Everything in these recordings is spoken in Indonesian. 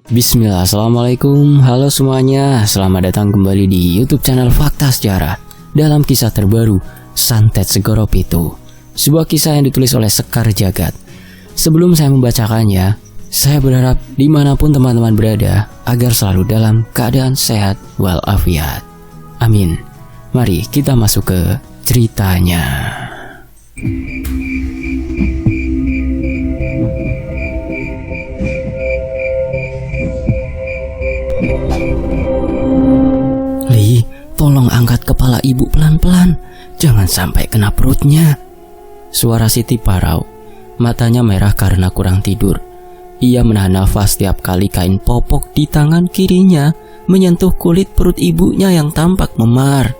Bismillah, assalamualaikum, halo semuanya. Selamat datang kembali di YouTube channel Fakta Sejarah. Dalam kisah terbaru, Santet Segoro Pitu, sebuah kisah yang ditulis oleh Sekar Jagad. Sebelum saya membacakannya, saya berharap dimanapun teman-teman berada agar selalu dalam keadaan sehat walafiat. Amin. Mari kita masuk ke ceritanya. Li, tolong angkat kepala ibu pelan-pelan, jangan sampai kena perutnya. Suara Siti parau, matanya merah karena kurang tidur. Ia menahan nafas setiap kali kain popok di tangan kirinya menyentuh kulit perut ibunya yang tampak memar.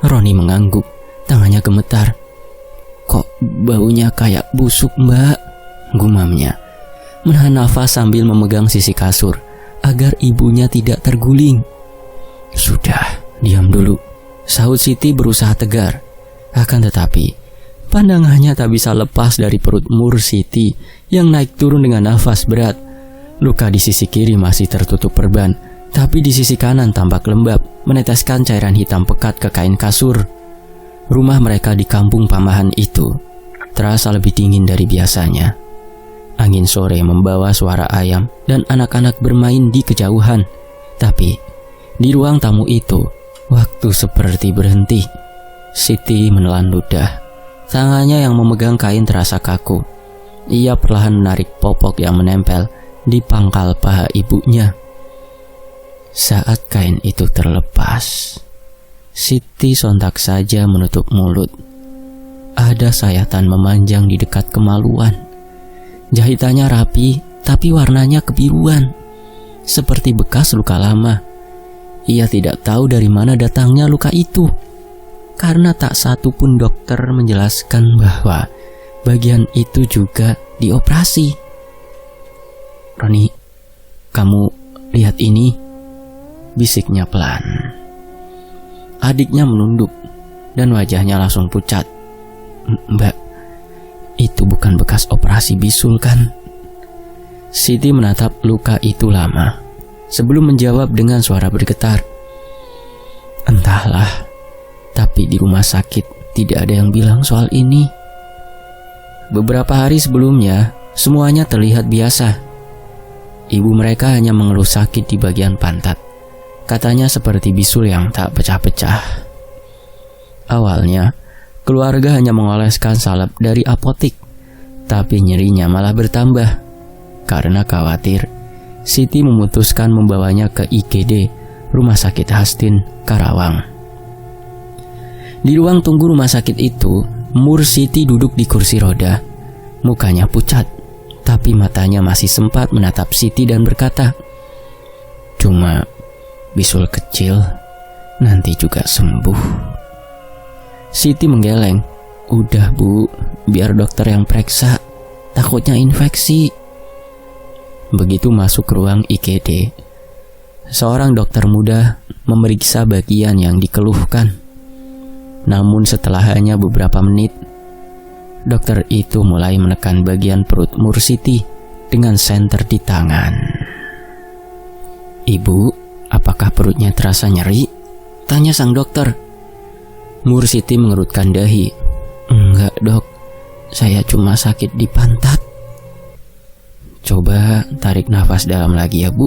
Roni mengangguk, tangannya gemetar. Kok baunya kayak busuk, Mbak? Gumamnya, menahan nafas sambil memegang sisi kasur agar ibunya tidak terguling. Sudah, diam dulu, sahut Siti berusaha tegar. Akan tetapi, pandangannya tak bisa lepas dari perut Mur Siti yang naik turun dengan nafas berat. Luka di sisi kiri masih tertutup perban, tapi di sisi kanan tampak lembab, meneteskan cairan hitam pekat ke kain kasur. Rumah mereka di kampung Pamahan itu terasa lebih dingin dari biasanya. Angin sore membawa suara ayam dan anak-anak bermain di kejauhan. Tapi di ruang tamu itu, waktu seperti berhenti. Siti menelan ludah. Tangannya yang memegang kain terasa kaku. Ia perlahan menarik popok yang menempel di pangkal paha ibunya. Saat kain itu terlepas, Siti sontak saja menutup mulut. Ada sayatan memanjang di dekat kemaluan. Jahitannya rapi, tapi warnanya kebiruan, seperti bekas luka lama. Ia tidak tahu dari mana datangnya luka itu, karena tak satu pun dokter menjelaskan bahwa bagian itu juga dioperasi. Roni, kamu lihat ini, bisiknya pelan. Adiknya menunduk dan wajahnya langsung pucat. Mbak, itu bukan bekas operasi bisul kan? Siti menatap luka itu lama sebelum menjawab dengan suara bergetar. Entahlah, tapi di rumah sakit tidak ada yang bilang soal ini. Beberapa hari sebelumnya, semuanya terlihat biasa. Ibu mereka hanya mengeluh sakit di bagian pantat. Katanya seperti bisul yang tak pecah-pecah. Awalnya, keluarga hanya mengoleskan salep dari apotik, tapi nyerinya malah bertambah. Karena khawatir, Siti memutuskan membawanya ke IGD, Rumah Sakit Hastin, Karawang. Di ruang tunggu rumah sakit itu, Mur Siti duduk di kursi roda. Mukanya pucat, tapi matanya masih sempat menatap Siti dan berkata, "Cuma bisul kecil, nanti juga sembuh." Siti menggeleng. Udah bu, biar dokter yang periksa, takutnya infeksi. Begitu masuk ruang IGD, seorang dokter muda memeriksa bagian yang dikeluhkan. Namun setelah hanya beberapa menit, dokter itu mulai menekan bagian perut Mur Siti dengan senter di tangan. "Ibu, apakah perutnya terasa nyeri?" tanya sang dokter. Mur Siti mengerutkan dahi. "Enggak dok, saya cuma sakit di pantat." "Coba tarik nafas dalam lagi ya bu,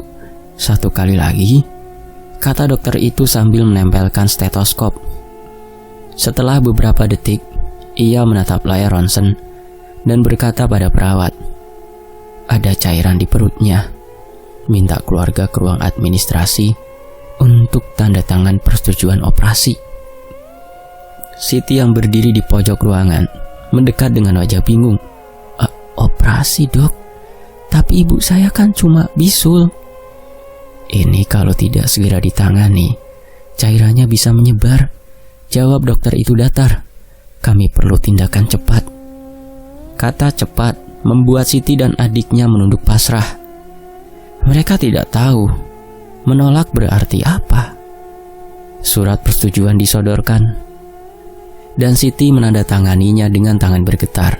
1 kali lagi," kata dokter itu sambil menempelkan stetoskop. Setelah beberapa detik, ia menatap layar ronsen dan berkata pada perawat, "Ada cairan di perutnya. Minta keluarga ke ruang administrasi untuk tanda tangan persetujuan operasi." Siti yang berdiri di pojok ruangan mendekat dengan wajah bingung. "Operasi dok, tapi ibu saya kan cuma bisul." "Ini kalau tidak segera ditangani, cairannya bisa menyebar," jawab dokter itu datar. "Kami perlu tindakan cepat." Kata cepat membuat Siti dan adiknya menunduk pasrah. Mereka tidak tahu menolak berarti apa. Surat persetujuan disodorkan dan Siti menandatanganinya dengan tangan bergetar.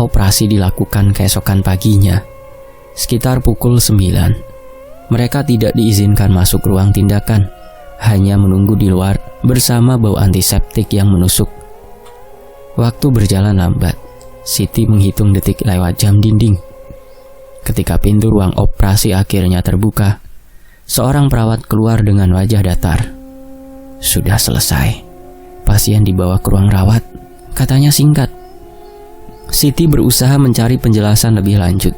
Operasi dilakukan keesokan paginya. Sekitar pukul 9. Mereka tidak diizinkan masuk ruang tindakan, hanya menunggu di luar bersama bau antiseptik yang menusuk. Waktu berjalan lambat. Siti menghitung detik lewat jam dinding. Ketika pintu ruang operasi akhirnya terbuka, seorang perawat keluar dengan wajah datar. "Sudah selesai. Pasien dibawa ke ruang rawat," katanya singkat. Siti berusaha mencari penjelasan lebih lanjut,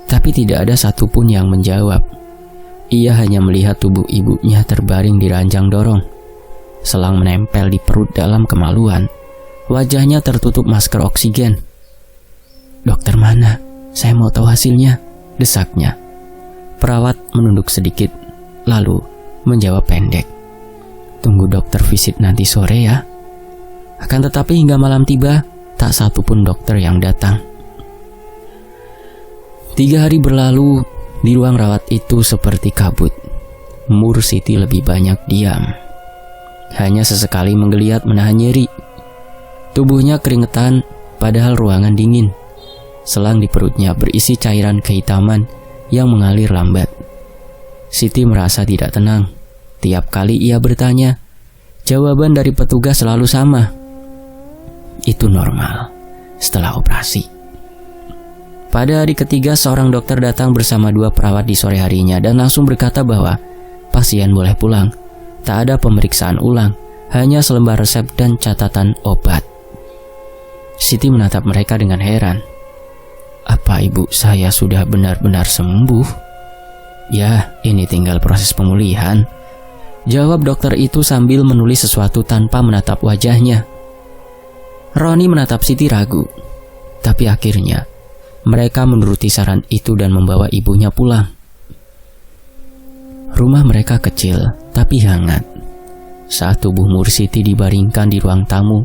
tapi tidak ada satupun yang menjawab. Ia hanya melihat tubuh ibunya terbaring di ranjang dorong. Selang menempel di perut dalam kemaluan. Wajahnya tertutup masker oksigen. "Dokter mana? Saya mau tahu hasilnya," desaknya. Perawat menunduk sedikit, lalu menjawab pendek. "Tunggu dokter visit nanti sore ya." Akan tetapi hingga malam tiba, tak satupun dokter yang datang. 3 hari berlalu, di ruang rawat itu seperti kabut. Mur Siti lebih banyak diam. Hanya sesekali menggeliat menahan nyeri. Tubuhnya keringetan, padahal ruangan dingin. Selang di perutnya berisi cairan kehitaman yang mengalir lambat. Siti merasa tidak tenang. Tiap kali ia bertanya, jawaban dari petugas selalu sama. "Itu normal setelah operasi." Pada hari ketiga, seorang dokter datang bersama 2 perawat di sore harinya dan langsung berkata bahwa pasien boleh pulang. Tak ada pemeriksaan ulang, hanya selembar resep dan catatan obat. Siti menatap mereka dengan heran. "Apa ibu saya sudah benar-benar sembuh?" "Ya, ini tinggal proses pemulihan," jawab dokter itu sambil menulis sesuatu tanpa menatap wajahnya. Roni menatap Siti ragu, tapi akhirnya mereka menuruti saran itu dan membawa ibunya pulang. Rumah mereka kecil tapi hangat. Saat tubuh Mur Siti dibaringkan di ruang tamu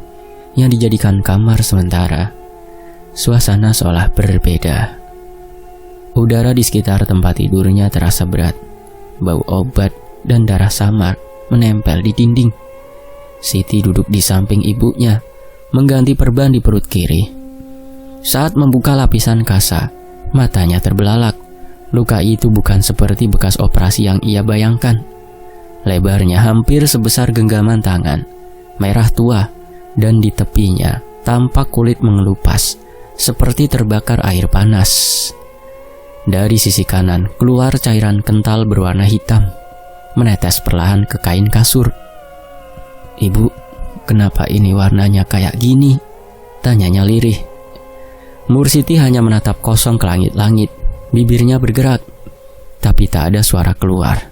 yang dijadikan kamar sementara, suasana seolah berbeda. Udara di sekitar tempat tidurnya terasa berat. Bau obat dan darah samar menempel di dinding. Siti duduk di samping ibunya, mengganti perban di perut kiri. Saat membuka lapisan kasa, matanya terbelalak. Luka itu bukan seperti bekas operasi yang ia bayangkan. Lebarnya hampir sebesar genggaman tangan, merah tua, dan di tepinya tampak kulit mengelupas, seperti terbakar air panas. Dari sisi kanan keluar cairan kental berwarna hitam, menetes perlahan ke kain kasur. "Ibu, kenapa ini warnanya kayak gini?" tanyanya lirih. Mur Siti hanya menatap kosong ke langit-langit, bibirnya bergerak, tapi tak ada suara keluar.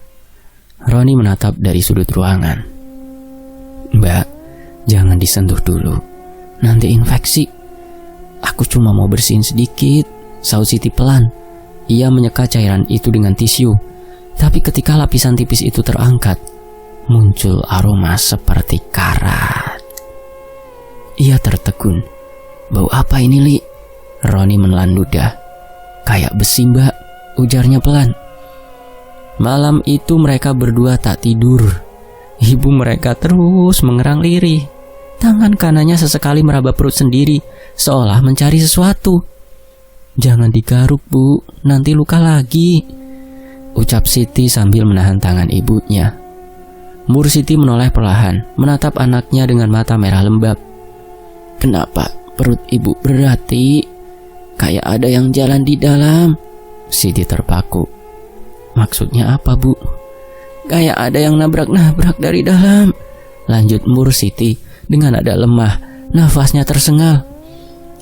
Roni menatap dari sudut ruangan. "Mbak, jangan disentuh dulu, nanti infeksi." "Aku cuma mau bersihin sedikit," saut Siti pelan. Ia menyeka cairan itu dengan tisu, tapi ketika lapisan tipis itu terangkat, muncul aroma seperti karat. Ia tertegun. "Bau apa ini, Li?" Roni menelan ludah. "Kayak besi, Mbak," ujarnya pelan. Malam itu mereka berdua tak tidur. Ibu mereka terus mengerang lirih. Tangan kanannya sesekali meraba perut sendiri, seolah mencari sesuatu. "Jangan digaruk, Bu, nanti luka lagi," ucap Siti sambil menahan tangan ibunya. Mur Siti menoleh perlahan, menatap anaknya dengan mata merah lembab. "Kenapa perut ibu berarti? Kayak ada yang jalan di dalam." Siti terpaku. "Maksudnya apa, Bu?" "Kayak ada yang nabrak-nabrak dari dalam," lanjut Mur Siti dengan nada lemah. Nafasnya tersengal.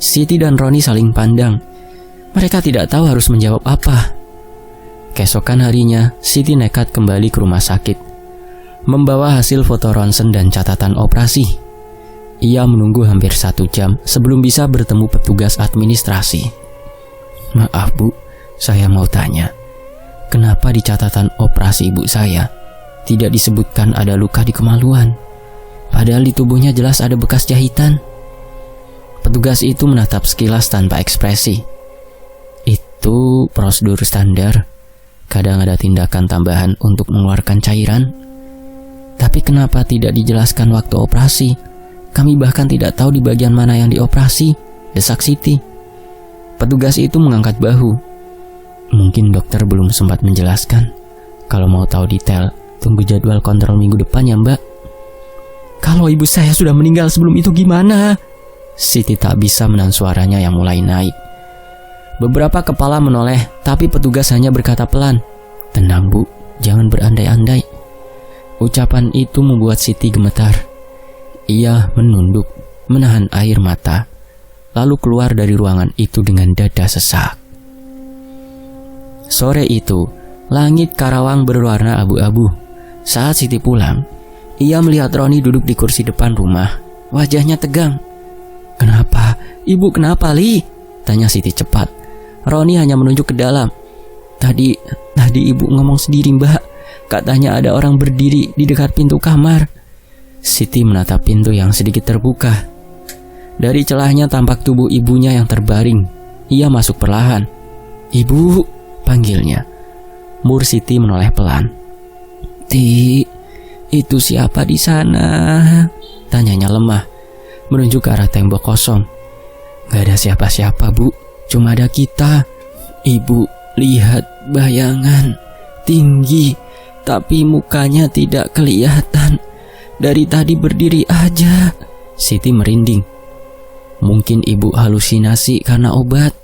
Siti dan Roni saling pandang. Mereka tidak tahu harus menjawab apa. Keesokan harinya, Siti nekat kembali ke rumah sakit, membawa hasil foto ronsen dan catatan operasi. Ia menunggu hampir 1 jam sebelum bisa bertemu petugas administrasi. "Maaf, Bu, saya mau tanya, kenapa di catatan operasi ibu saya tidak disebutkan ada luka di kemaluan, padahal di tubuhnya jelas ada bekas jahitan?" Petugas itu menatap sekilas tanpa ekspresi. "Itu prosedur standar. Kadang ada tindakan tambahan untuk mengeluarkan cairan. Tapi kenapa tidak dijelaskan waktu operasi? Kami bahkan tidak tahu di bagian mana yang dioperasi," desak Siti. Petugas itu mengangkat bahu. Mungkin dokter belum sempat menjelaskan. Kalau mau tahu detail, tunggu jadwal kontrol minggu depan ya Mbak. Kalau ibu saya sudah meninggal sebelum itu gimana? Siti tak bisa menahan suaranya yang mulai naik. Beberapa kepala menoleh, tapi petugas hanya berkata pelan, "Tenang Bu, jangan berandai-andai." Ucapan itu membuat Siti gemetar. Ia menunduk, menahan air mata, lalu keluar dari ruangan itu dengan dada sesak. Sore itu, langit Karawang berwarna abu-abu. Saat Siti pulang, ia melihat Roni duduk di kursi depan rumah. Wajahnya tegang. "Kenapa? Ibu kenapa, Li?" tanya Siti cepat. Roni hanya menunjuk ke dalam. Tadi ibu ngomong sendiri Mbak. Katanya ada orang berdiri di dekat pintu kamar. Siti menatap pintu yang sedikit terbuka. Dari celahnya tampak tubuh ibunya yang terbaring. Ia masuk perlahan. "Ibu," panggilnya. Mur Siti menoleh pelan. "Ti, itu siapa di sana?" tanyanya lemah, menunjuk ke arah tembok kosong. "Gak ada siapa-siapa Bu, cuma ada kita." "Ibu lihat bayangan tinggi, tapi mukanya tidak kelihatan. Dari tadi berdiri aja." Siti merinding. "Mungkin ibu halusinasi karena obat."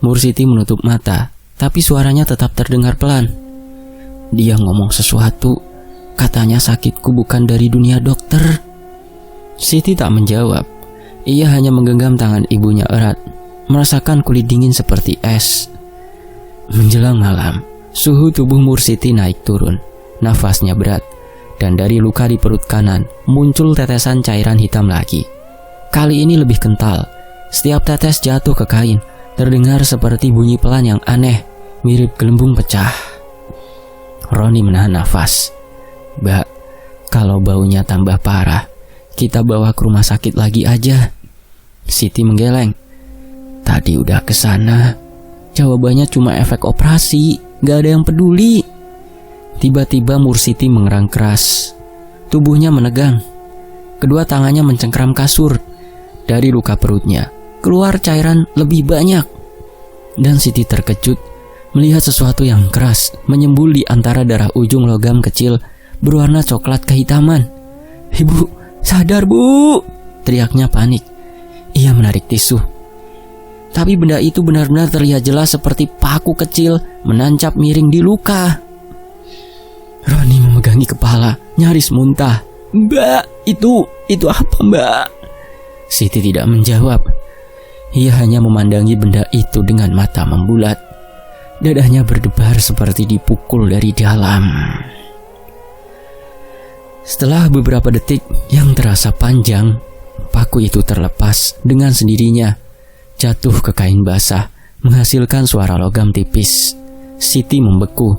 Mur Siti menutup mata, tapi suaranya tetap terdengar pelan. "Dia ngomong sesuatu, katanya sakitku bukan dari dunia dokter." Siti tak menjawab. Ia hanya menggenggam tangan ibunya erat, merasakan kulit dingin seperti es. Menjelang malam, suhu tubuh Mur Siti naik turun. Nafasnya berat, dan dari luka di perut kanan muncul tetesan cairan hitam lagi. Kali ini lebih kental. Setiap tetes jatuh ke kain, terdengar seperti bunyi pelan yang aneh, mirip gelembung pecah. Roni menahan nafas. "Mbak, kalau baunya tambah parah, kita bawa ke rumah sakit lagi aja." Siti menggeleng. "Tadi udah kesana. Jawabannya cuma efek operasi, gak ada yang peduli." Tiba-tiba Mur Siti mengerang keras. Tubuhnya menegang. Kedua tangannya mencengkram kasur. Dari luka perutnya keluar cairan lebih banyak. Dan Siti terkejut melihat sesuatu yang keras menyembul di antara darah ujung logam kecil berwarna coklat kehitaman. "Ibu, sadar Bu!" teriaknya panik. Ia menarik tisu. Tapi benda itu benar-benar terlihat jelas seperti paku kecil menancap miring di luka. Roni memegangi kepala, nyaris muntah. "Mbak, itu apa Mbak?" Siti tidak menjawab. Ia hanya memandangi benda itu dengan mata membulat. Dadanya berdebar seperti dipukul dari dalam. Setelah beberapa detik yang terasa panjang, paku itu terlepas dengan sendirinya, jatuh ke kain basah, menghasilkan suara logam tipis. Siti membeku.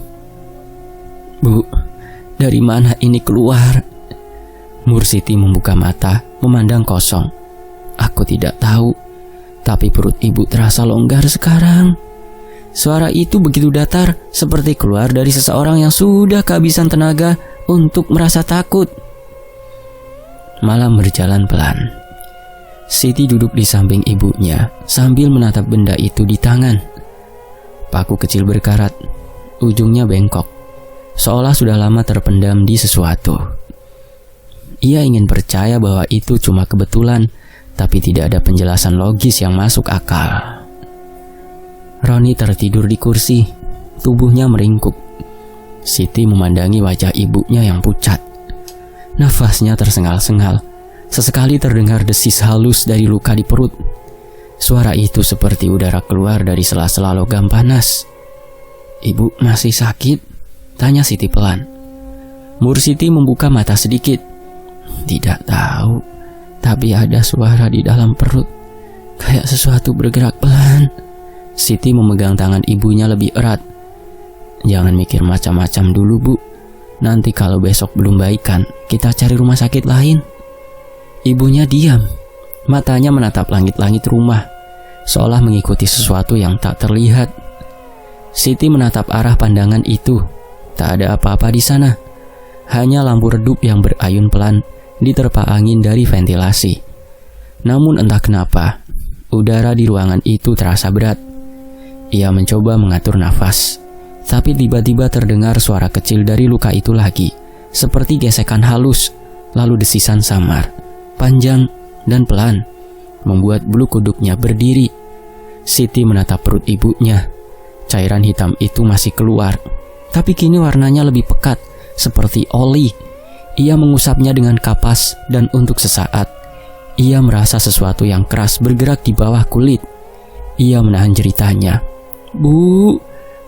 "Bu, dari mana ini keluar?" Mur Siti membuka mata, memandang kosong. "Aku tidak tahu, tapi perut ibu terasa longgar sekarang." Suara itu begitu datar, seperti keluar dari seseorang yang sudah kehabisan tenaga untuk merasa takut. Malam berjalan pelan. Siti duduk di samping ibunya sambil menatap benda itu di tangan. Paku kecil berkarat, ujungnya bengkok, seolah sudah lama terpendam di sesuatu. Ia ingin percaya bahwa itu cuma kebetulan, tapi tidak ada penjelasan logis yang masuk akal. Roni tertidur di kursi, tubuhnya meringkuk. Siti memandangi wajah ibunya yang pucat. Nafasnya tersengal-sengal. Sesekali terdengar desis halus dari luka di perut. Suara itu seperti udara keluar dari sela-sela logam panas. "Ibu masih sakit?" tanya Siti pelan. Mur Siti membuka mata sedikit. "Tidak tahu, tapi ada suara di dalam perut, kayak sesuatu bergerak pelan." Siti memegang tangan ibunya lebih erat. "Jangan mikir macam-macam dulu Bu. Nanti kalau besok belum baikan, kita cari rumah sakit lain." Ibunya diam. Matanya menatap langit-langit rumah, seolah mengikuti sesuatu yang tak terlihat. Siti menatap arah pandangan itu. Tak ada apa-apa di sana. Hanya lampu redup yang berayun pelan diterpa angin dari ventilasi. Namun entah kenapa, udara di ruangan itu terasa berat. Ia mencoba mengatur nafas, tapi tiba-tiba terdengar suara kecil dari luka itu lagi, seperti gesekan halus, lalu desisan samar, panjang dan pelan, membuat bulu kuduknya berdiri. Siti menatap perut ibunya. Cairan hitam itu masih keluar, tapi kini warnanya lebih pekat, seperti oli. Ia mengusapnya dengan kapas dan untuk sesaat, ia merasa sesuatu yang keras bergerak di bawah kulit. Ia menahan jeritanya. "Bu."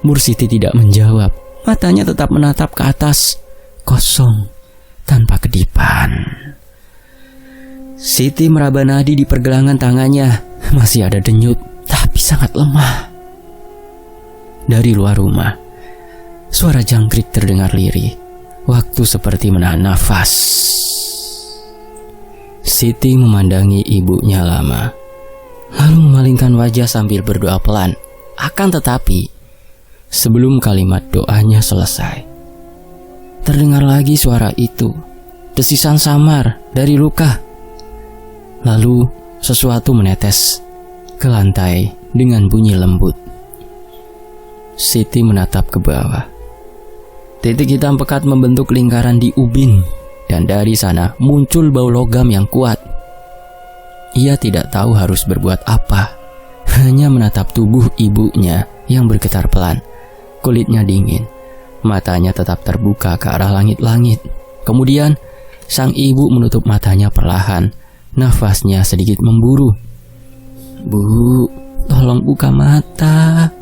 Mursiti tidak menjawab. Matanya tetap menatap ke atas, kosong, tanpa kedipan. Siti meraba nadi di pergelangan tangannya. Masih ada denyut, tapi sangat lemah. Dari luar rumah, suara jangkrik terdengar lirih. Waktu seperti menahan nafas. Siti memandangi ibunya lama, lalu memalingkan wajah sambil berdoa pelan. Akan tetapi, sebelum kalimat doanya selesai, terdengar lagi suara itu, desisan samar dari luka. Lalu sesuatu menetes ke lantai dengan bunyi lembut. Siti menatap ke bawah. Titik hitam pekat membentuk lingkaran di ubin, dan dari sana muncul bau logam yang kuat. Ia tidak tahu harus berbuat apa, hanya menatap tubuh ibunya yang bergetar pelan. Kulitnya dingin, matanya tetap terbuka ke arah langit-langit. Kemudian sang ibu menutup matanya perlahan, nafasnya sedikit memburu. "Bu, tolong buka mata."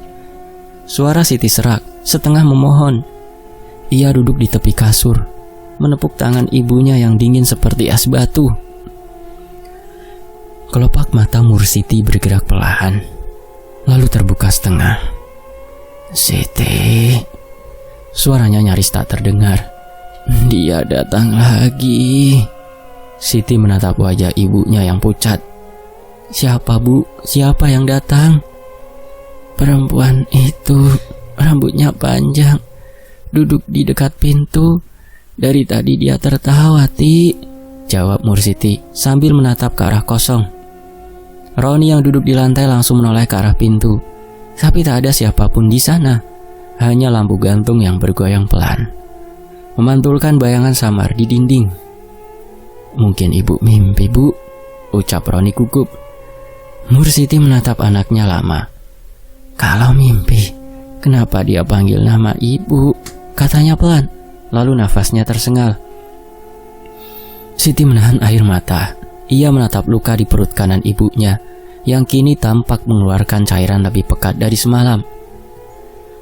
Suara Siti serak, setengah memohon. Ia duduk di tepi kasur, menepuk tangan ibunya yang dingin seperti es batu. Kelopak mata Mursiti bergerak perlahan, lalu terbuka setengah. "Siti." Suaranya nyaris tak terdengar. "Dia datang lagi." Siti menatap wajah ibunya yang pucat. "Siapa, Bu? Siapa yang datang?" "Perempuan itu, rambutnya panjang, duduk di dekat pintu. Dari tadi dia tertawa, Ti," jawab Mursiti sambil menatap ke arah kosong. Roni yang duduk di lantai langsung menoleh ke arah pintu, tapi tak ada siapapun di sana. Hanya lampu gantung yang bergoyang pelan, memantulkan bayangan samar di dinding. "Mungkin ibu mimpi, Bu," ucap Roni gugup. Mursiti menatap anaknya lama. "Kalau mimpi, kenapa dia panggil nama ibu?" katanya pelan, lalu nafasnya tersengal. Siti menahan air mata. Ia menatap luka di perut kanan ibunya, yang kini tampak mengeluarkan cairan lebih pekat dari semalam.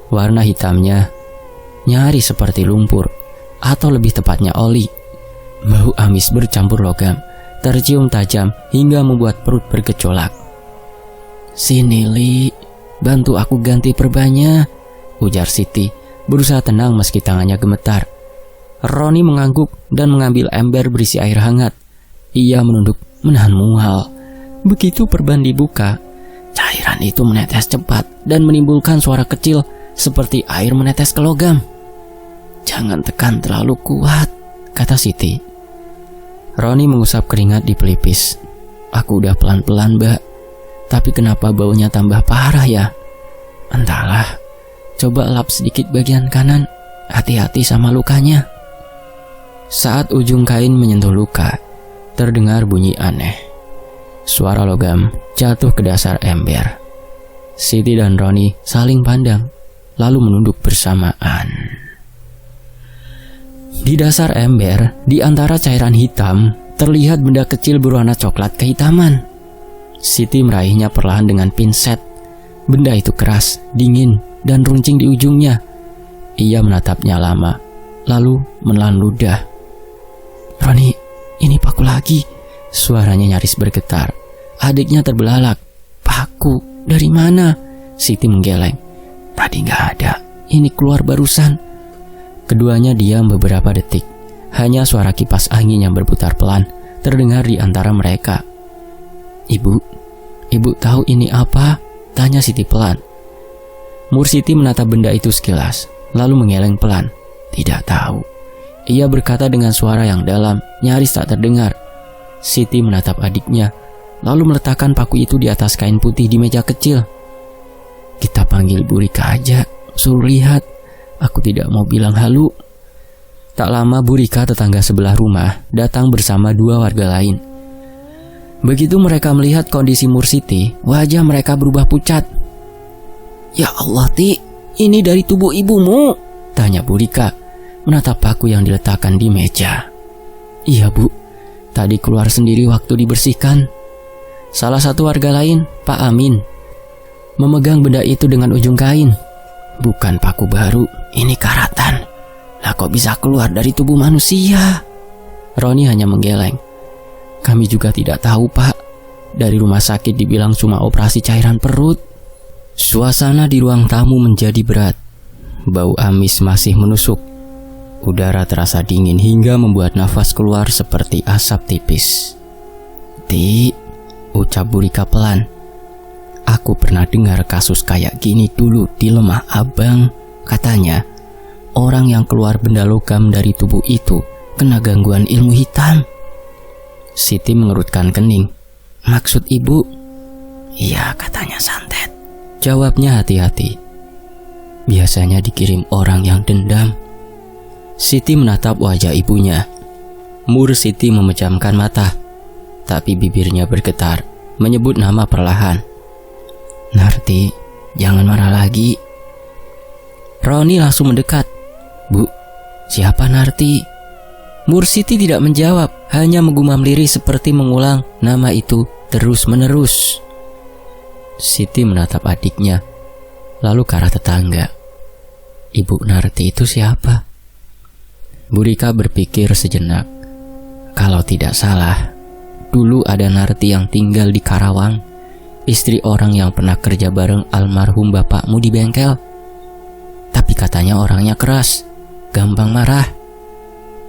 Warna hitamnya nyaris seperti lumpur, atau lebih tepatnya oli. Bau amis bercampur logam, tercium tajam hingga membuat perut bergejolak. "Sini, Li, bantu aku ganti perbannya," ujar Siti, berusaha tenang meski tangannya gemetar. Roni mengangguk dan mengambil ember berisi air hangat. Ia menunduk menahan mual. Begitu perban dibuka, cairan itu menetes cepat dan menimbulkan suara kecil seperti air menetes ke logam. "Jangan tekan terlalu kuat," kata Siti. Roni mengusap keringat di pelipis. "Aku udah pelan-pelan, Mbak. Tapi kenapa baunya tambah parah ya?" "Entahlah. Coba lap sedikit bagian kanan. Hati-hati sama lukanya." Saat ujung kain menyentuh luka, terdengar bunyi aneh. Suara logam jatuh ke dasar ember. Siti dan Roni saling pandang, lalu menunduk bersamaan. Di dasar ember, di antara cairan hitam, terlihat benda kecil berwarna coklat kehitaman. Siti meraihnya perlahan dengan pinset. Benda itu keras, dingin, dan runcing di ujungnya. Ia menatapnya lama, lalu menelan ludah. "Roni, ini paku lagi." Suaranya nyaris bergetar. Adiknya terbelalak. "Paku? Dari mana?" Siti menggeleng. "Tadi gak ada. Ini keluar barusan." Keduanya diam beberapa detik. Hanya suara kipas angin yang berputar pelan terdengar di antara mereka. Ibu tahu ini apa?" tanya Siti pelan. Mursiti menatap benda itu sekilas, lalu mengeleng pelan. "Tidak tahu." Ia berkata dengan suara yang dalam, nyaris tak terdengar. Siti menatap adiknya, lalu meletakkan paku itu di atas kain putih di meja kecil. Kita panggil Bu Rika aja, suruh lihat. Aku tidak mau bilang halu. Tak lama Bu Rika, tetangga sebelah rumah, datang bersama 2 warga lain. Begitu mereka melihat kondisi Mursiti, wajah mereka berubah pucat. "Ya Allah, Ti, ini dari tubuh ibumu?" tanya Bu Rika, menatap paku yang diletakkan di meja. "Iya, Bu, tadi keluar sendiri waktu dibersihkan." Salah satu warga lain, Pak Amin, memegang benda itu dengan ujung kain. "Bukan paku baru, ini karatan. Lah kok bisa keluar dari tubuh manusia?" Roni hanya menggeleng. "Kami juga tidak tahu, Pak. Dari rumah sakit dibilang cuma operasi cairan perut." Suasana di ruang tamu menjadi berat. Bau amis masih menusuk. Udara terasa dingin hingga membuat nafas keluar seperti asap tipis. "Ti," ucap Bu Rika pelan. "Aku pernah dengar kasus kayak gini dulu di Lemah Abang. Katanya, orang yang keluar benda logam dari tubuh itu kena gangguan ilmu hitam." Siti mengerutkan kening. "Maksud ibu?" "Iya, katanya santet," jawabnya hati-hati. "Biasanya dikirim orang yang dendam." Siti menatap wajah ibunya. Siti memejamkan mata, tapi bibirnya bergetar, menyebut nama perlahan. "Narti, jangan marah lagi." Roni langsung mendekat. "Bu, siapa Narti?" Siti tidak menjawab, hanya menggumam lirih seperti mengulang nama itu terus-menerus. Siti menatap adiknya, lalu ke arah tetangga. "Ibu Narti itu siapa?" Bu Rika berpikir sejenak. Kalau tidak salah, dulu ada Narti yang tinggal di Karawang, istri orang yang pernah kerja bareng almarhum bapakmu di bengkel. Tapi katanya orangnya keras, gampang marah.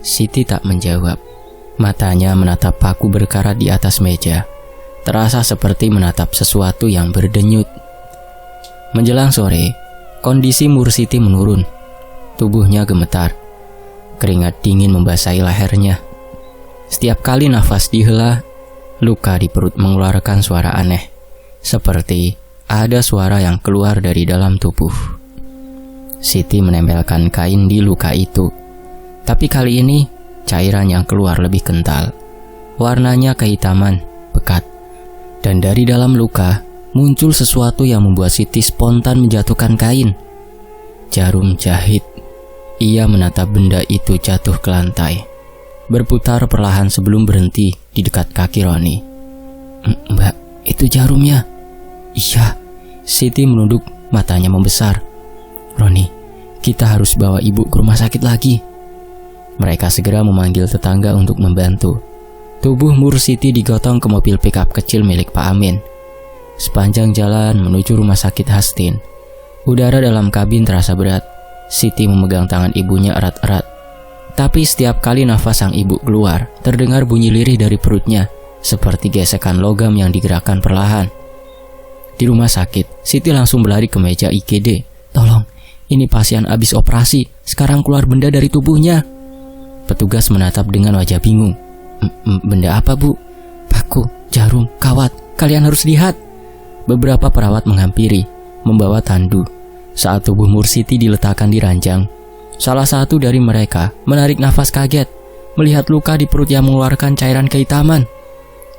Siti tak menjawab. Matanya menatap paku berkarat di atas meja. Terasa seperti menatap sesuatu yang berdenyut. Menjelang sore, kondisi Siti menurun. Tubuhnya gemetar. Keringat dingin membasahi lehernya. Setiap kali nafas dihela, luka di perut mengeluarkan suara aneh. Seperti ada suara yang keluar dari dalam tubuh. Siti menempelkan kain di luka itu. Tapi kali ini, cairan yang keluar lebih kental. Warnanya kehitaman, pekat. Dan dari dalam luka, muncul sesuatu yang membuat Siti spontan menjatuhkan kain. Jarum jahit. Ia menatap benda itu jatuh ke lantai. Berputar perlahan sebelum berhenti di dekat kaki Roni. "Mbak, itu jarumnya." "Iya." Siti menunduk, matanya membesar. "Roni, kita harus bawa ibu ke rumah sakit lagi." Mereka segera memanggil tetangga untuk membantu. Tubuh Siti digotong ke mobil pickup kecil milik Pak Amin. Sepanjang jalan menuju rumah sakit Hastin, udara dalam kabin terasa berat. Siti memegang tangan ibunya erat-erat. Tapi setiap kali nafas sang ibu keluar, terdengar bunyi lirih dari perutnya, seperti gesekan logam yang digerakkan perlahan. Di rumah sakit, Siti langsung berlari ke meja IGD. "Tolong, ini pasien habis operasi, sekarang keluar benda dari tubuhnya." Petugas menatap dengan wajah bingung. "Benda apa, Bu?" "Paku, jarum, kawat, kalian harus lihat." Beberapa perawat menghampiri, membawa tandu. Saat tubuh Siti diletakkan di ranjang, salah satu dari mereka menarik nafas kaget, melihat luka di perut yang mengeluarkan cairan kehitaman.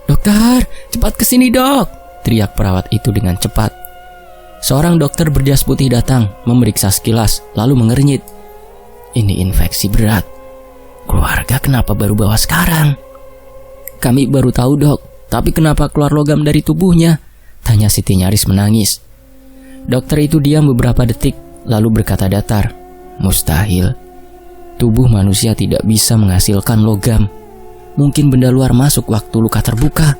"Dokter, cepat kesini, Dok!" teriak perawat itu dengan cepat. Seorang dokter berjas putih datang, memeriksa sekilas, lalu mengernyit. "Ini infeksi berat. Keluarga kenapa baru bawa sekarang?" "Kami baru tahu, Dok. Tapi kenapa keluar logam dari tubuhnya?" tanya Siti nyaris menangis. Dokter itu diam beberapa detik, lalu berkata datar, "Mustahil. Tubuh manusia tidak bisa menghasilkan logam. Mungkin benda luar masuk waktu luka terbuka."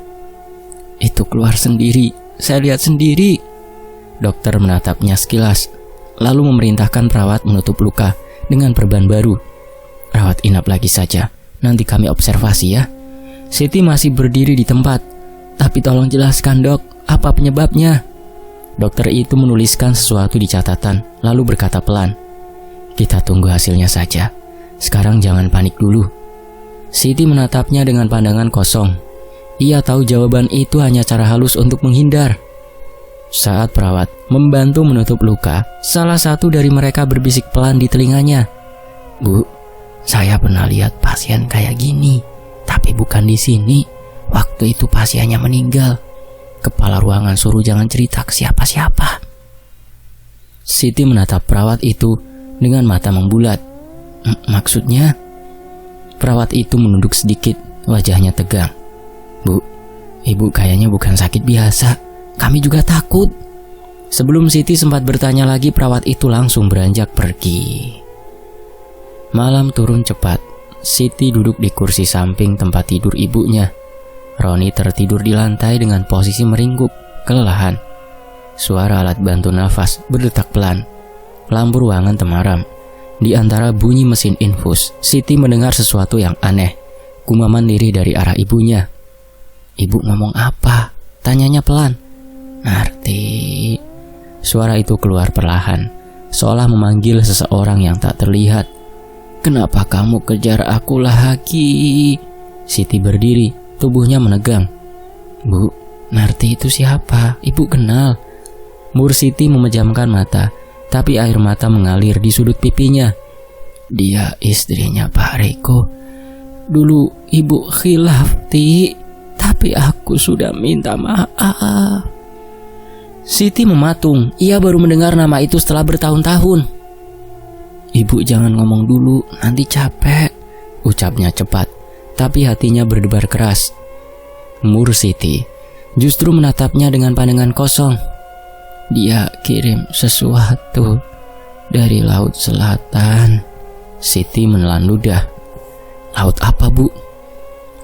"Itu keluar sendiri. Saya lihat sendiri." Dokter menatapnya sekilas, lalu memerintahkan perawat menutup luka dengan perban baru. "Rawat inap lagi saja. Nanti kami observasi ya." Siti masih berdiri di tempat. "Tapi tolong jelaskan, Dok, apa penyebabnya?" Dokter itu menuliskan sesuatu di catatan, lalu berkata pelan, "Kita tunggu hasilnya saja. Sekarang jangan panik dulu." Siti menatapnya dengan pandangan kosong. Ia tahu jawaban itu hanya cara halus untuk menghindar. Saat perawat membantu menutup luka, salah satu dari mereka berbisik pelan di telinganya. "Bu, saya pernah lihat pasien kayak gini, tapi bukan di sini. Waktu itu pasiennya meninggal. Kepala ruangan suruh jangan cerita ke siapa-siapa." Siti menatap perawat itu dengan mata membulat. "Maksudnya?" Perawat itu menunduk sedikit, wajahnya tegang. "Bu, ibu kayaknya bukan sakit biasa. Kami juga takut." Sebelum Siti sempat bertanya lagi, perawat itu langsung beranjak pergi. Malam turun cepat. Siti duduk di kursi samping tempat tidur ibunya. Roni tertidur di lantai dengan posisi meringkuk, kelelahan. Suara alat bantu nafas berdetak pelan. Lampu ruangan temaram. Di antara bunyi mesin infus, Siti mendengar sesuatu yang aneh. Gumaman lirih dari arah ibunya. "Ibu ngomong apa?" tanyanya pelan. "Narti." Suara itu keluar perlahan, seolah memanggil seseorang yang tak terlihat. "Kenapa kamu kejar aku lagi?" Siti berdiri, tubuhnya menegang. "Bu, Narti itu siapa? Ibu kenal." Siti memejamkan mata, tapi air mata mengalir di sudut pipinya. "Dia istrinya Pak Riko. Dulu ibu khilaf, Ti, tapi aku sudah minta maaf." Siti mematung. Ia baru mendengar nama itu setelah bertahun-tahun. "Ibu jangan ngomong dulu, nanti capek," ucapnya cepat, tapi hatinya berdebar keras. Siti justru menatapnya dengan pandangan kosong. "Dia kirim sesuatu dari Laut Selatan." Siti menelan ludah. "Laut apa, Bu?"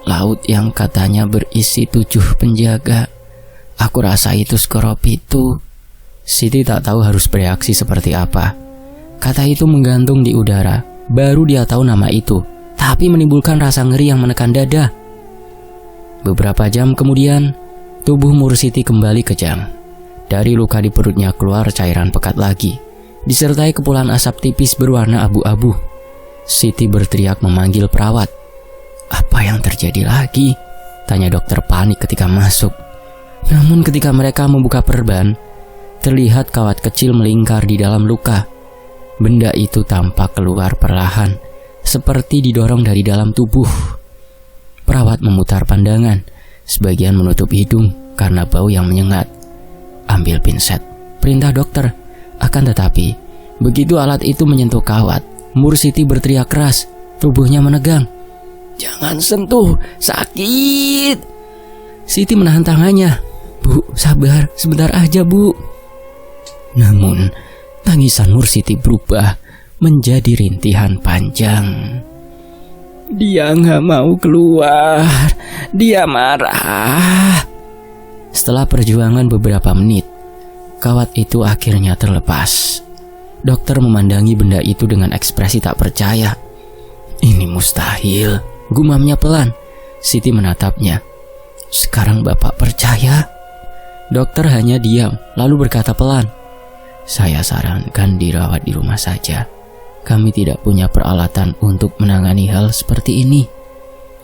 "Laut yang katanya berisi 7 penjaga. Aku rasa itu Skoropitu." Siti tak tahu harus bereaksi seperti apa. Kata itu menggantung di udara. Baru dia tahu nama itu, tapi menimbulkan rasa ngeri yang menekan dada. Beberapa jam kemudian, tubuh Siti kembali kejang. Dari luka di perutnya keluar cairan pekat lagi, disertai kepulan asap tipis berwarna abu-abu. Siti berteriak memanggil perawat. "Apa yang terjadi lagi?" tanya dokter panik ketika masuk. Namun ketika mereka membuka perban, terlihat kawat kecil melingkar di dalam luka. Benda itu tampak keluar perlahan, seperti didorong dari dalam tubuh. Perawat memutar pandangan, sebagian menutup hidung karena bau yang menyengat. "Ambil pinset," perintah dokter. Akan tetapi, begitu alat itu menyentuh kawat, Siti berteriak keras, tubuhnya menegang. "Jangan sentuh, sakit!" Siti menahan tangannya. "Bu, sabar, sebentar aja, Bu." Namun, tangisan Siti berubah menjadi rintihan panjang. "Dia gak mau keluar, dia marah." Setelah perjuangan beberapa menit, kawat itu akhirnya terlepas. Dokter memandangi benda itu dengan ekspresi tak percaya. "Ini mustahil," gumamnya pelan. Siti menatapnya. "Sekarang Bapak percaya?" Dokter hanya diam, lalu berkata pelan, "Saya sarankan dirawat di rumah saja. Kami tidak punya peralatan untuk menangani hal seperti ini."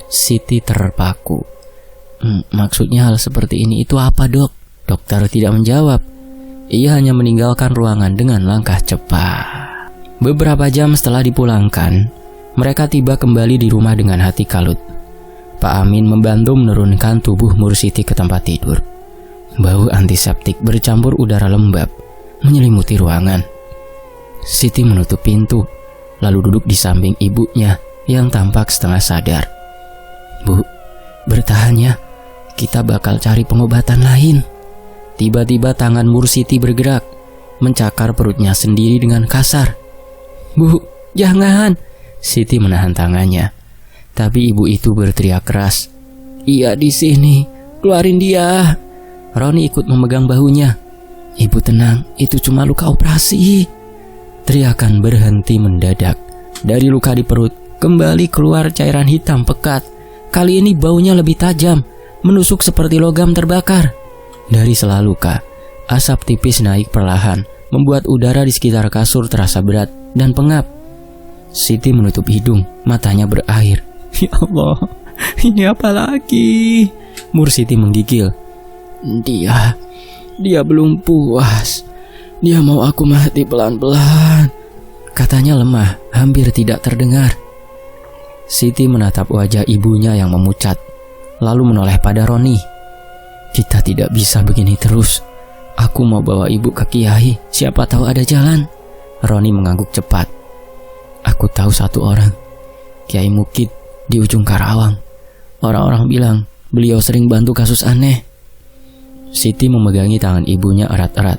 Siti terpaku. "Maksudnya hal seperti ini itu apa, Dok?" Dokter tidak menjawab. Ia hanya meninggalkan ruangan dengan langkah cepat. Beberapa jam setelah dipulangkan, mereka tiba kembali di rumah dengan hati kalut. Pak Amin membantu menurunkan tubuh Siti ke tempat tidur. Bau antiseptik bercampur udara lembab menyelimuti ruangan. Siti menutup pintu, lalu duduk di samping ibunya yang tampak setengah sadar. "Bu, bertahan ya. Kita bakal cari pengobatan lain." Tiba-tiba tangan Siti bergerak, mencakar perutnya sendiri dengan kasar. "Bu, jangan!" Siti menahan tangannya. Tapi ibu itu berteriak keras. "Iya di sini, keluarin dia." Roni ikut memegang bahunya. "Ibu tenang, itu cuma luka operasi." Teriakan berhenti mendadak. Dari luka di perut, kembali keluar cairan hitam pekat. Kali ini baunya lebih tajam, menusuk seperti logam terbakar. Dari sela luka, asap tipis naik perlahan, membuat udara di sekitar kasur terasa berat dan pengap. Siti menutup hidung, matanya berair. "Ya Allah, ini apa lagi?" Siti menggigil. Dia belum puas. Dia mau aku mati pelan-pelan. Katanya lemah, hampir tidak terdengar. Siti menatap wajah ibunya yang memucat, lalu menoleh pada Roni. Kita tidak bisa begini terus. Aku mau bawa ibu ke Kiai, siapa tahu ada jalan. Roni mengangguk cepat. Aku tahu satu orang, Kiai Mukid di ujung Karawang. Orang-orang bilang beliau sering bantu kasus aneh. Siti memegangi tangan ibunya erat-erat.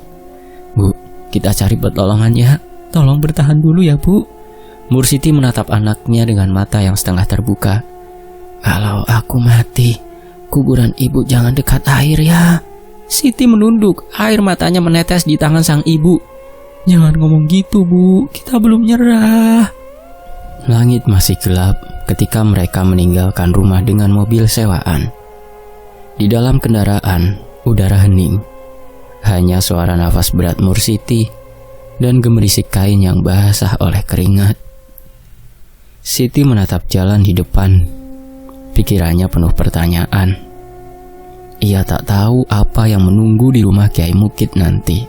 Bu, kita cari pertolongan ya. Tolong bertahan dulu ya, Bu. Mursiti menatap anaknya dengan mata yang setengah terbuka. Kalau aku mati, kuburan ibu jangan dekat air ya. Siti menunduk, air matanya menetes di tangan sang ibu. Jangan ngomong gitu, Bu. Kita belum nyerah. Langit masih gelap ketika mereka meninggalkan rumah dengan mobil sewaan. Di dalam kendaraan, udara hening. Hanya suara nafas berat Mursiti dan gemerisik kain yang basah oleh keringat. Siti menatap jalan di depan. Pikirannya penuh pertanyaan. Ia tak tahu apa yang menunggu di rumah Kiai Mukid nanti.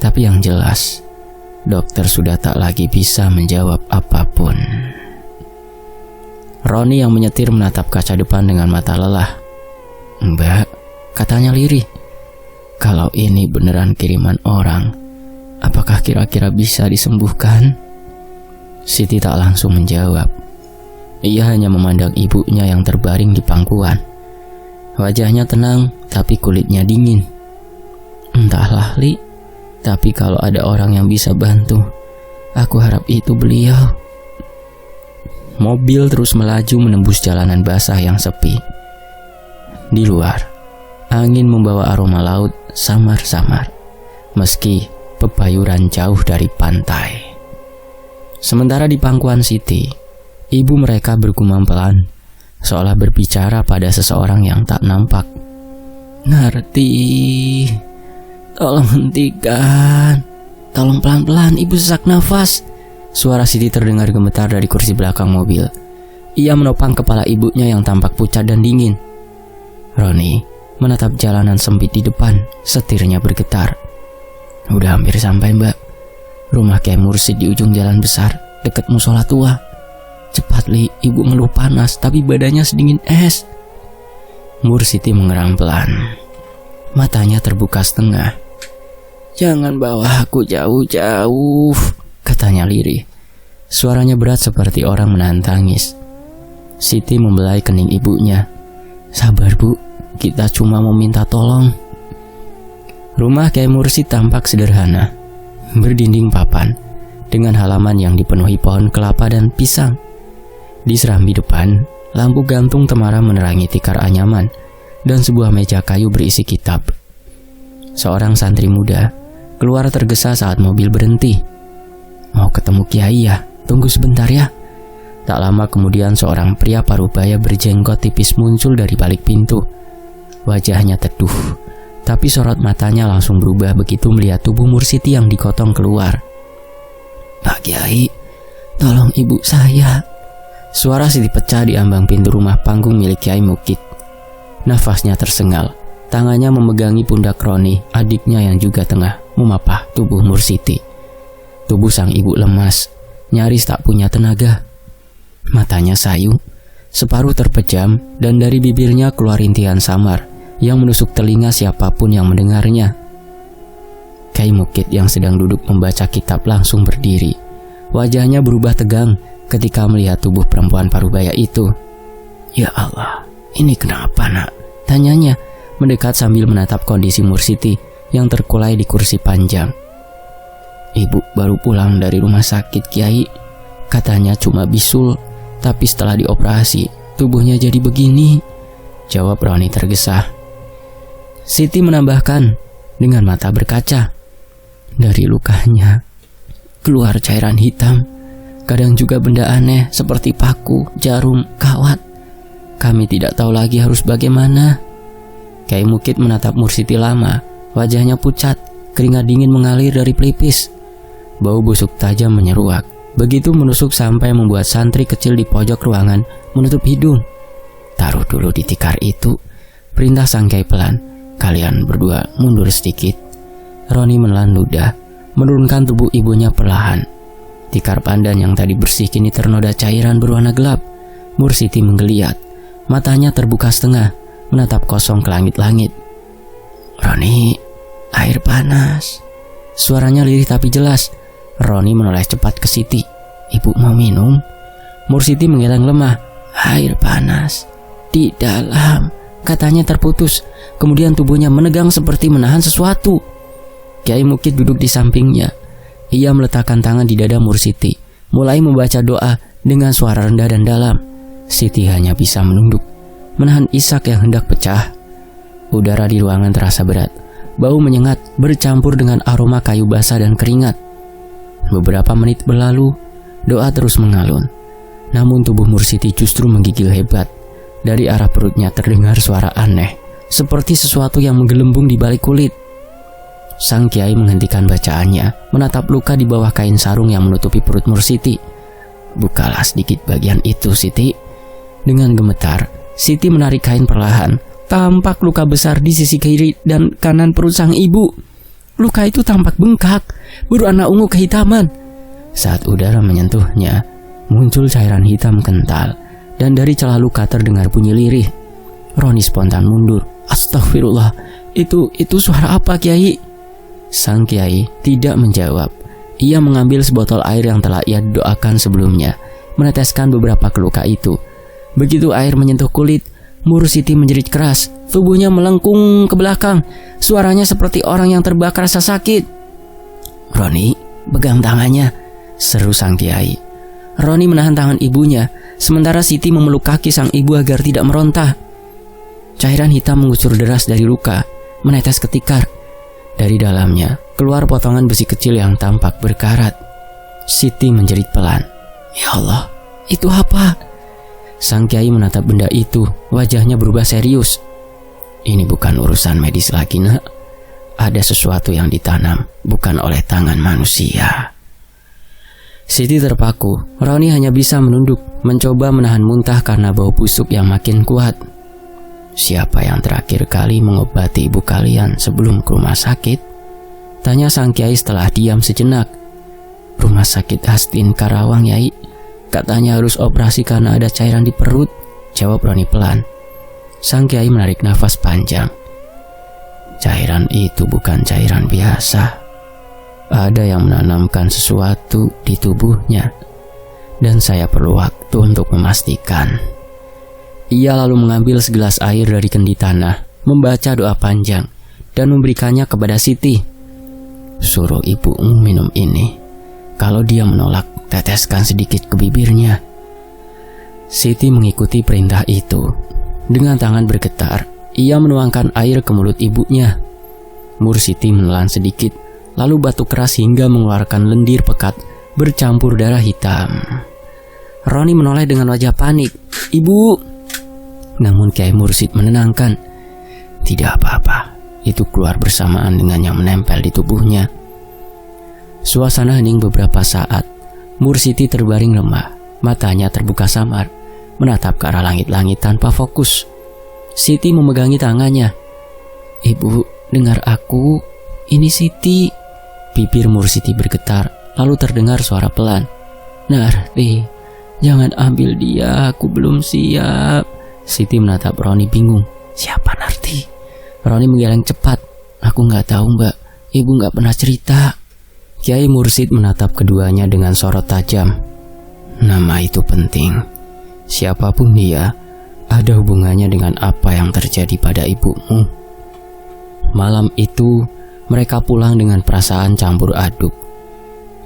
Tapi yang jelas, dokter sudah tak lagi bisa menjawab apapun. Roni yang menyetir menatap kaca depan dengan mata lelah. Mbak, katanya lirih. Kalau ini beneran kiriman orang, apakah kira-kira bisa disembuhkan? Siti tak langsung menjawab. Ia hanya memandang ibunya yang terbaring di pangkuan. Wajahnya tenang, tapi kulitnya dingin. Entahlah, Li. Tapi kalau ada orang yang bisa bantu, aku harap itu beliau. Mobil terus melaju menembus jalanan basah yang sepi. Di luar, angin membawa aroma laut samar-samar, meski pebayuran jauh dari pantai. Sementara di pangkuan Siti, ibu mereka bergumam pelan, seolah berbicara pada seseorang yang tak nampak. Ngerti, tolong hentikan. Tolong pelan-pelan, ibu sesak nafas. Suara Siti terdengar gemetar dari kursi belakang mobil. Ia menopang kepala ibunya yang tampak pucat dan dingin. Roni menatap jalanan sempit di depan, setirnya bergetar. Udah hampir sampai, Mbak. Rumah Kiai Mursid di ujung jalan besar, dekat musola tua. Cepat, Li, ibu ngeluh panas, tapi badannya sedingin es. Mursiti mengerang pelan. Matanya terbuka setengah. Jangan bawa aku jauh-jauh, katanya lirih. Suaranya berat seperti orang menahan tangis. Siti membelai kening ibunya. Sabar, Bu, kita cuma mau minta tolong. Rumah Kiai Mursid tampak sederhana, berdinding papan, dengan halaman yang dipenuhi pohon kelapa dan pisang. Di serambi depan, lampu gantung temara menerangi tikar anyaman dan sebuah meja kayu berisi kitab. Seorang santri muda keluar tergesa saat mobil berhenti. Mau ketemu Kiai ya? Tunggu sebentar ya. Tak lama kemudian seorang pria parubaya berjenggot tipis muncul dari balik pintu. Wajahnya teduh, tapi sorot matanya langsung berubah begitu melihat tubuh Mursiti yang digotong keluar. Pak Kiai, tolong ibu saya. Suara Siti pecah di ambang pintu rumah panggung milik Kiai Mukid. Nafasnya tersengal. Tangannya memegangi pundak Roni, adiknya yang juga tengah memapah tubuh Mursiti. Tubuh sang ibu lemas, nyaris tak punya tenaga. Matanya sayu, separuh terpejam, dan dari bibirnya keluar rintihan samar yang menusuk telinga siapapun yang mendengarnya. Kiai Mukid yang sedang duduk membaca kitab langsung berdiri. Wajahnya berubah tegang ketika melihat tubuh perempuan parubaya itu. Ya Allah, ini kenapa, Nak? Tanyanya mendekat sambil menatap kondisi Mursiti yang terkulai di kursi panjang. Ibu baru pulang dari rumah sakit, Kiai. Katanya cuma bisul, tapi setelah dioperasi tubuhnya jadi begini, jawab Roni tergesa. Siti menambahkan dengan mata berkaca. Dari lukanya keluar cairan hitam, kadang juga benda aneh seperti paku, jarum, kawat. Kami tidak tahu lagi harus bagaimana. Kiai Mukid menatap Mursiti lama. Wajahnya pucat, keringat dingin mengalir dari pelipis. Bau busuk tajam menyeruak, begitu menusuk sampai membuat santri kecil di pojok ruangan menutup hidung. Taruh dulu di tikar itu, perintah sang Kiai pelan. Kalian berdua mundur sedikit. Roni menelan ludah, menurunkan tubuh ibunya perlahan. Tikar pandan yang tadi bersih kini ternoda cairan berwarna gelap. Mursiti menggeliat, matanya terbuka setengah, menatap kosong ke langit-langit. Roni, air panas. Suaranya lirih tapi jelas. Roni menoleh cepat ke Siti. Ibu mau minum? Mursiti menggeleng lemah. Air panas di dalam, katanya terputus. Kemudian tubuhnya menegang seperti menahan sesuatu. Kiai Mukid duduk di sampingnya. Ia meletakkan tangan di dada Mursiti, mulai membaca doa dengan suara rendah dan dalam. Siti hanya bisa menunduk, menahan isak yang hendak pecah. Udara di ruangan terasa berat. Bau menyengat bercampur dengan aroma kayu basah dan keringat. Beberapa menit berlalu, doa terus mengalun. Namun tubuh Mursiti justru menggigil hebat. Dari arah perutnya terdengar suara aneh, seperti sesuatu yang menggelembung di balik kulit. Sang kiai menghentikan bacaannya, menatap luka di bawah kain sarung yang menutupi perut Mursiti. Bukalah sedikit bagian itu, Siti. Dengan gemetar, Siti menarik kain perlahan. Tampak luka besar di sisi kiri dan kanan perut sang ibu. Luka itu tampak bengkak, berwarna ungu kehitaman. Saat udara menyentuhnya, muncul cairan hitam kental, dan dari celah luka terdengar bunyi lirih. Roni spontan mundur. Astagfirullah, itu suara apa, Kiai? Sang kiai tidak menjawab. Ia mengambil sebotol air yang telah ia doakan sebelumnya, meneteskan beberapa ke luka itu. Begitu air menyentuh kulit, Mursiti menjerit keras. Tubuhnya melengkung ke belakang. Suaranya seperti orang yang terbakar rasa sakit. Roni, pegang tangannya, seru sang kiai. Roni menahan tangan ibunya, sementara Siti memeluk kaki sang ibu agar tidak merontah. Cairan hitam mengucur deras dari luka, menetes ke tikar. Dari dalamnya keluar potongan besi kecil yang tampak berkarat. Siti menjerit pelan. Ya Allah, itu apa? Sang kiai menatap benda itu, wajahnya berubah serius. Ini bukan urusan medis lagi, nak. Ada sesuatu yang ditanam, bukan oleh tangan manusia. Siti terpaku. Roni hanya bisa menunduk, mencoba menahan muntah karena bau busuk yang makin kuat. Siapa yang terakhir kali mengobati ibu kalian sebelum ke rumah sakit? Tanya sang kiai setelah diam sejenak. Rumah sakit Hastin Karawang, Yai. Katanya harus operasi karena ada cairan di perut, jawab Roni pelan. Sang kiai menarik nafas panjang. Cairan itu bukan cairan biasa. Ada yang menanamkan sesuatu di tubuhnya, dan saya perlu waktu untuk memastikan. Ia lalu mengambil segelas air dari kendi tanah, membaca doa panjang, dan memberikannya kepada Siti. Suruh ibumu minum ini. Kalau dia menolak, teteskan sedikit ke bibirnya. Siti mengikuti perintah itu. Dengan tangan bergetar, ia menuangkan air ke mulut ibunya. Mursiti menelan sedikit, lalu batuk keras hingga mengeluarkan lendir pekat bercampur darah hitam. Roni menoleh dengan wajah panik. Ibu! Namun Kiai Mursid menenangkan. Tidak apa-apa, itu keluar bersamaan dengan yang menempel di tubuhnya. Suasana hening beberapa saat. Mursiti terbaring lemah, matanya terbuka samar, menatap ke arah langit-langit tanpa fokus. Siti memegangi tangannya. Ibu, dengar aku, ini Siti. Bibir Mursiti bergetar, lalu terdengar suara pelan. Narti, jangan ambil dia, aku belum siap. Siti menatap Roni bingung. Siapa Narti? Roni menggeleng cepat. Aku nggak tahu, Mbak. Ibu nggak pernah cerita. Kiai Mursid menatap keduanya dengan sorot tajam. Nama itu penting. Siapapun dia, ada hubungannya dengan apa yang terjadi pada ibumu. Malam itu, mereka pulang dengan perasaan campur aduk.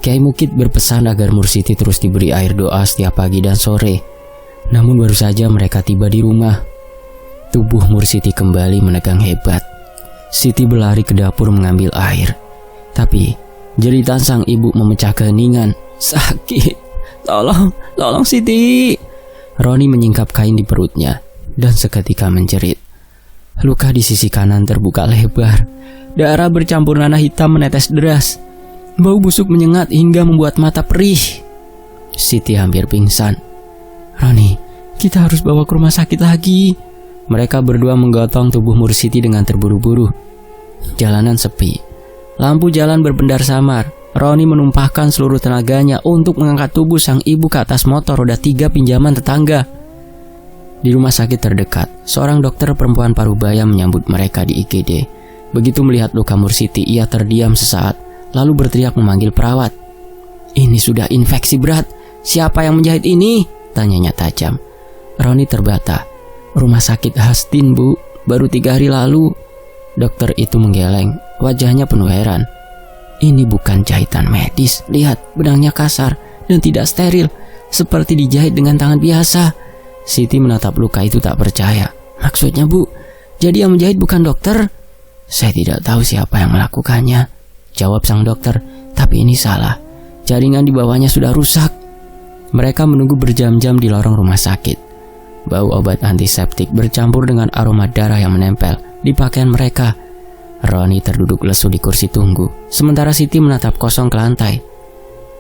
Kiai Mukid berpesan agar Mursiti terus diberi air doa setiap pagi dan sore. Namun baru saja mereka tiba di rumah, tubuh Mursiti kembali menegang hebat. Siti berlari ke dapur mengambil air, tapi jeritan sang ibu memecah keheningan. Sakit, tolong Siti. Roni menyingkap kain di perutnya dan seketika menjerit. Luka di sisi kanan terbuka lebar, darah bercampur nanah hitam menetes deras. Bau busuk menyengat hingga membuat mata perih. Siti hampir pingsan. Roni, kita harus bawa ke rumah sakit lagi. Mereka berdua menggotong tubuh Mursiti dengan terburu-buru. Jalanan sepi. Lampu jalan berbendar samar. Roni menumpahkan seluruh tenaganya untuk mengangkat tubuh sang ibu ke atas motor roda 3 pinjaman tetangga. Di rumah sakit terdekat, seorang dokter perempuan parubaya menyambut mereka di IGD. Begitu melihat luka Mursiti, ia terdiam sesaat, lalu berteriak memanggil perawat. "Ini sudah infeksi berat. Siapa yang menjahit ini?" tanyanya tajam. Roni terbata. "Rumah sakit Hastin, Bu. Baru 3 hari lalu." Dokter itu menggeleng, wajahnya penuh heran. "Ini bukan jahitan medis. Lihat, benangnya kasar dan tidak steril, seperti dijahit dengan tangan biasa." Siti menatap luka itu tak percaya. "Maksudnya, Bu, jadi yang menjahit bukan dokter?" "Saya tidak tahu siapa yang melakukannya," jawab sang dokter. "Tapi ini salah. Jaringan di bawahnya sudah rusak." Mereka menunggu berjam-jam di lorong rumah sakit. Bau obat antiseptik bercampur dengan aroma darah yang menempel di pakaian mereka. Roni terduduk lesu di kursi tunggu, sementara Siti menatap kosong ke lantai.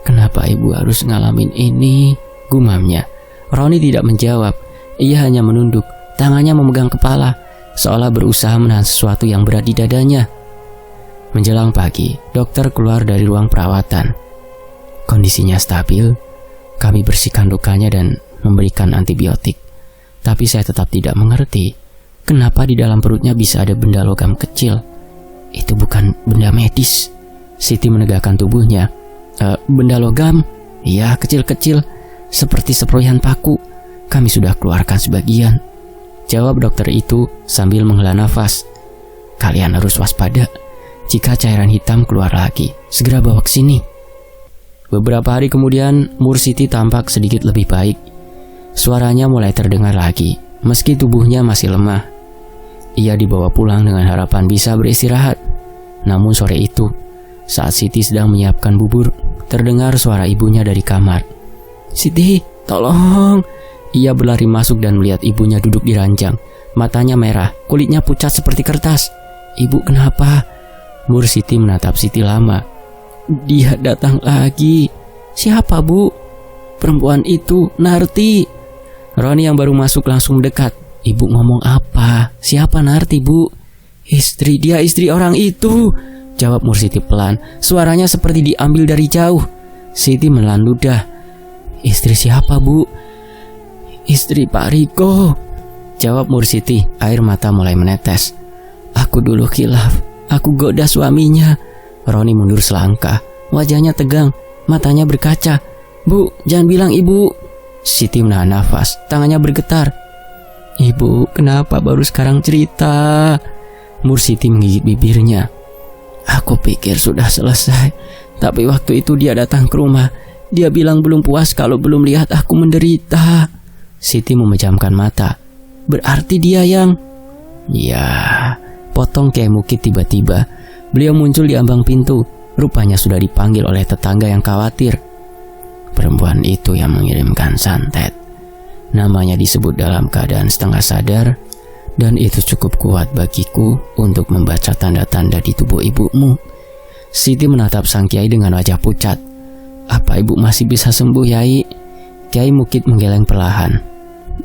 "Kenapa ibu harus ngalamin ini?" gumamnya. Roni tidak menjawab. Ia hanya menunduk, tangannya memegang kepala, seolah berusaha menahan sesuatu yang berat di dadanya. Menjelang pagi, dokter keluar dari ruang perawatan. "Kondisinya stabil. Kami bersihkan lukanya dan memberikan antibiotik. Tapi saya tetap tidak mengerti kenapa di dalam perutnya bisa ada benda logam kecil. Itu bukan benda medis." Siti menegakkan tubuhnya. Benda logam? Iya, kecil-kecil, seperti seproyan paku. Kami sudah keluarkan sebagian," jawab dokter itu sambil menghela nafas. "Kalian harus waspada. Jika cairan hitam keluar lagi, segera bawa ke sini." Beberapa hari kemudian, Mursiti tampak sedikit lebih baik. Suaranya mulai terdengar lagi, meski tubuhnya masih lemah. Ia dibawa pulang dengan harapan bisa beristirahat. Namun sore itu, saat Siti sedang menyiapkan bubur, terdengar suara ibunya dari kamar. "Siti, tolong!" Ia berlari masuk dan melihat ibunya duduk di ranjang. Matanya merah, kulitnya pucat seperti kertas. "Ibu, kenapa?" Mursiti menatap Siti lama. "Dia datang lagi." "Siapa, Bu?" "Perempuan itu, Narti." Roni yang baru masuk langsung mendekat. "Ibu ngomong apa? Siapa Narti, Bu?" Dia istri orang itu," jawab Mursiti pelan. Suaranya seperti diambil dari jauh. Siti menelan ludah. "Istri siapa, Bu?" "Istri Pak Riko," jawab Mursiti. Air mata mulai menetes. "Aku dulu khilaf. Aku goda suaminya." Roni mundur selangkah. Wajahnya tegang, matanya berkaca. "Bu, jangan bilang ibu." Siti menahan nafas, tangannya bergetar. "Ibu, kenapa baru sekarang cerita?" Mursiti menggigit bibirnya. "Aku pikir sudah selesai, tapi waktu itu dia datang ke rumah. Dia bilang belum puas kalau belum lihat aku menderita." Siti memejamkan mata. "Berarti dia yang..." "Ya," potong Kyai Mukid tiba-tiba. Beliau muncul di ambang pintu. Rupanya sudah dipanggil oleh tetangga yang khawatir. "Perempuan itu yang mengirimkan santet. Namanya disebut dalam keadaan setengah sadar, dan itu cukup kuat bagiku untuk membaca tanda-tanda di tubuh ibumu." Siti menatap sang kiai dengan wajah pucat. "Apa ibu masih bisa sembuh, Yai?" Kyai Mukid menggeleng perlahan.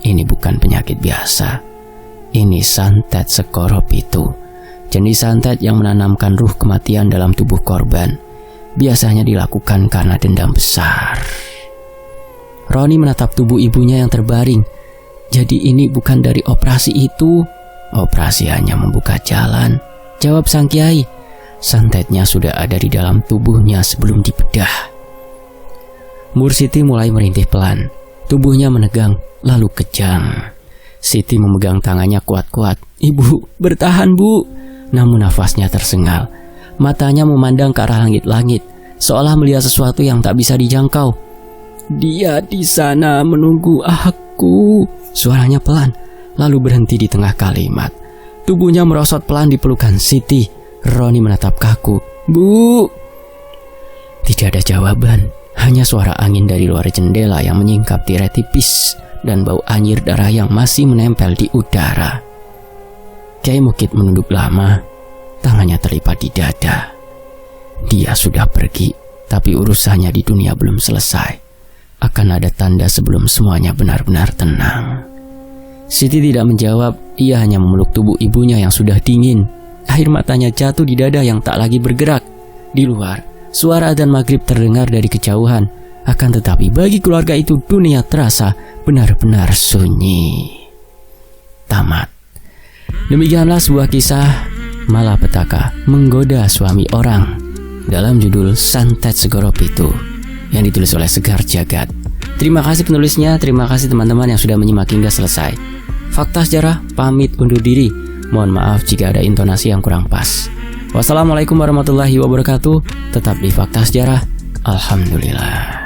"Ini bukan penyakit biasa. Ini santet sekorop itu. Jenis santet yang menanamkan ruh kematian dalam tubuh korban. Biasanya dilakukan karena dendam besar." Roni menatap tubuh ibunya yang terbaring. "Jadi ini bukan dari operasi itu?" "Operasi hanya membuka jalan," jawab sang kiai. "Santetnya sudah ada di dalam tubuhnya sebelum dibedah." Mursiti mulai merintih pelan. Tubuhnya menegang, lalu kejang. Siti memegang tangannya kuat-kuat. "Ibu, bertahan, Bu." Namun nafasnya tersengal. Matanya memandang ke arah langit-langit, seolah melihat sesuatu yang tak bisa dijangkau. "Dia di sana menunggu aku." Suaranya pelan, lalu berhenti di tengah kalimat. Tubuhnya merosot pelan di pelukan Siti. Roni menatap kaku. "Bu." Tidak ada jawaban, hanya suara angin dari luar jendela yang menyingkap tirai tipis dan bau anyir darah yang masih menempel di udara. Kyai Mukid menunduk lama, tangannya terlipat di dada. Dia sudah pergi, tapi urusannya di dunia belum selesai. Akan ada tanda sebelum semuanya benar-benar tenang. Siti tidak menjawab, ia hanya memeluk tubuh ibunya yang sudah dingin. Air matanya jatuh di dada yang tak lagi bergerak. Di luar, suara adzan maghrib terdengar dari kejauhan. Akan tetapi bagi keluarga itu dunia terasa benar-benar sunyi. Tamat. Demikianlah sebuah kisah malapetaka menggoda suami orang dalam judul Santet Segoro Pitu yang ditulis oleh Segar Jagad. Terima kasih penulisnya, terima kasih teman-teman yang sudah menyimak hingga selesai. Fakta Sejarah pamit undur diri. Mohon maaf jika ada intonasi yang kurang pas. Wassalamualaikum warahmatullahi wabarakatuh. Tetap di Fakta Sejarah. Alhamdulillah.